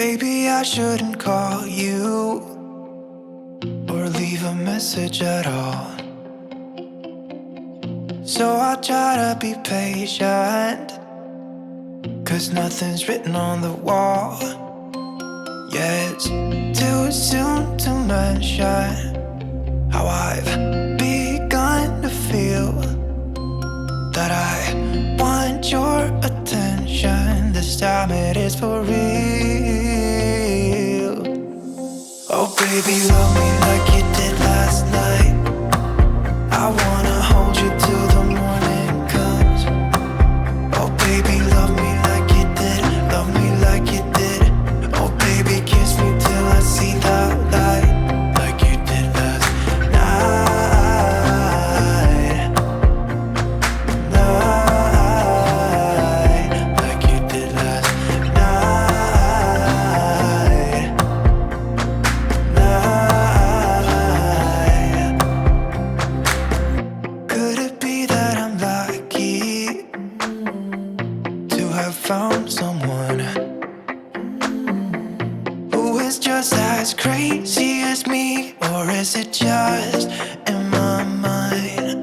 Maybe I shouldn't call you or leave a message at all. So I'll try to be patient, 'cause nothing's written on the wall. Yeah, it's too soon to mention how I've begun to feel that I want your attention. This time it is for real. Oh baby, love me like you did last night. I wanna hold you till the morning comes. Oh baby, love me like you did. Love me like you did. Oh baby, kiss me till I see the light, like you did last night. Like you did last night. Could it be that I'm lucky to have found someone who is just as crazy as me? Or is it just in my mind?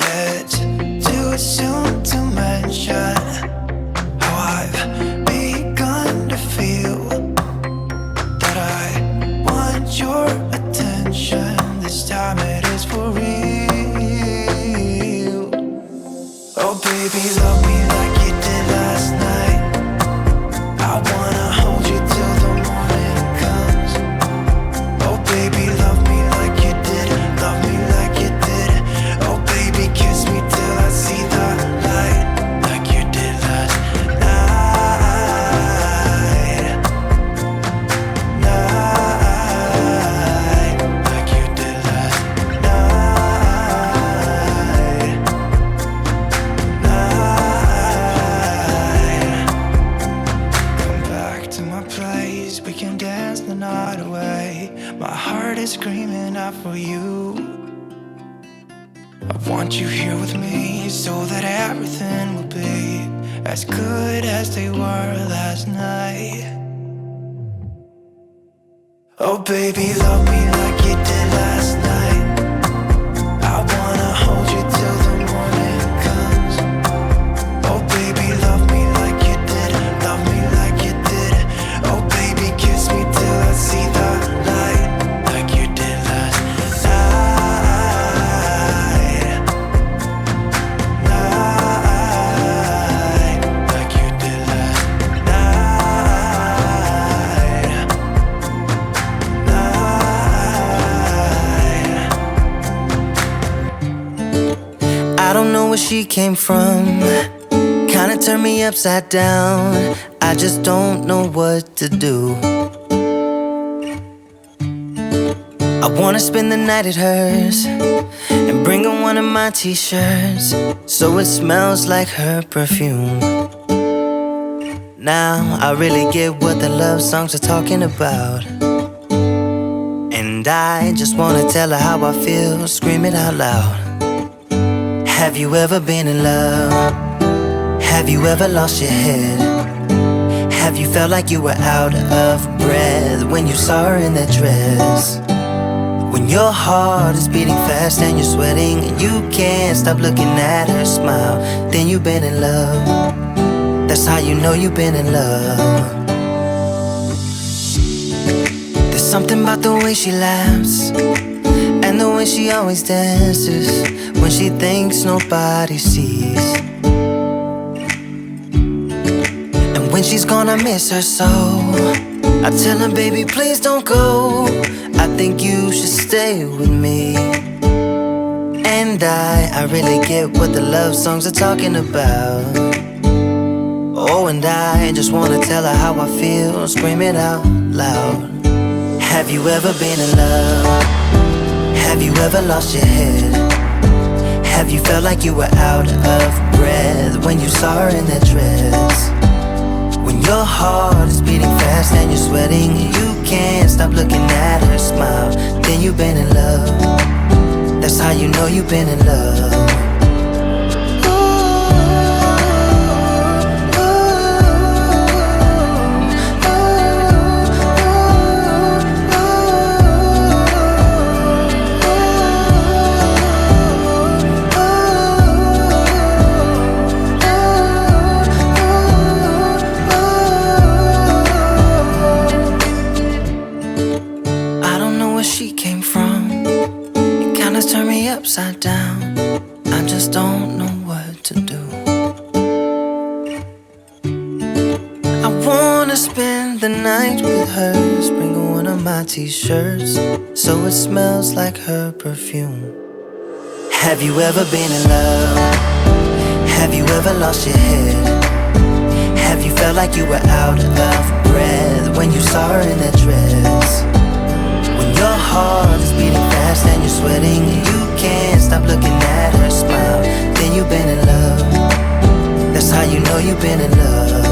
Yeah, it's too soon to mention how I've begun to feel that I want your attention. This time it is for real. Oh baby, love me like you did last night. I wanna hold you till the morning comes. Oh baby, love me like you did. Love me like you did. Oh baby, kiss me till I see the light, like you did last night. Like you did last night. Come back to my place, we can dance the night away. My heart is screaming out for you. I want you here with me so that everything will be as good as they were last night. Oh baby, love me like you did last night. I wanna hold you till the morning comes. Oh baby, love me like you did. Love me like you did. Oh baby, kiss me till I see the light, like you did last night. Like you did last night. I don't know where she came from. Kinda turned me upside down. I just don't know what to do. I wanna spend the night at hers and bring her one of my t-shirts so it smells like her perfume. Now I really get what the love songs are talking about, and I just wanna tell her how I feel, scream it out loud. Have you ever been in love? Have you ever lost your head? Have you felt like you were out of breath when you saw her in that dress? When your heart is beating fast and you're sweating and you can't stop looking at her smile, then you've been in love. That's how you know you've been in love. There's something about the way she laughs and the way she always dances when she thinks nobody sees. And when she's gone, I miss her so. I tell her, baby, please don't go. I think you should stay with me. And I really get what the love songs are talking about. Oh, and I just wanna tell her how I feel, scream it out loud. Have you ever been in love? Have you ever lost your head? Have you felt like you were out of breath when you saw her in that dress? When your heart is beating fast and you're sweating and you can't stop looking at her smile, then you've been in love. That's how you know you've been in love. Ooh, ooh, ooh. wanna spend the night with her. Sprinkle one of my t-shirts so it smells like her perfume. Have you ever been in love? Have you ever lost your head? Have you felt like you were out of breath when you saw her in that dress? When your heart is beating fast and you're sweating and you can't stop looking at her smile, then you've been in love. That's how you know you've been in love.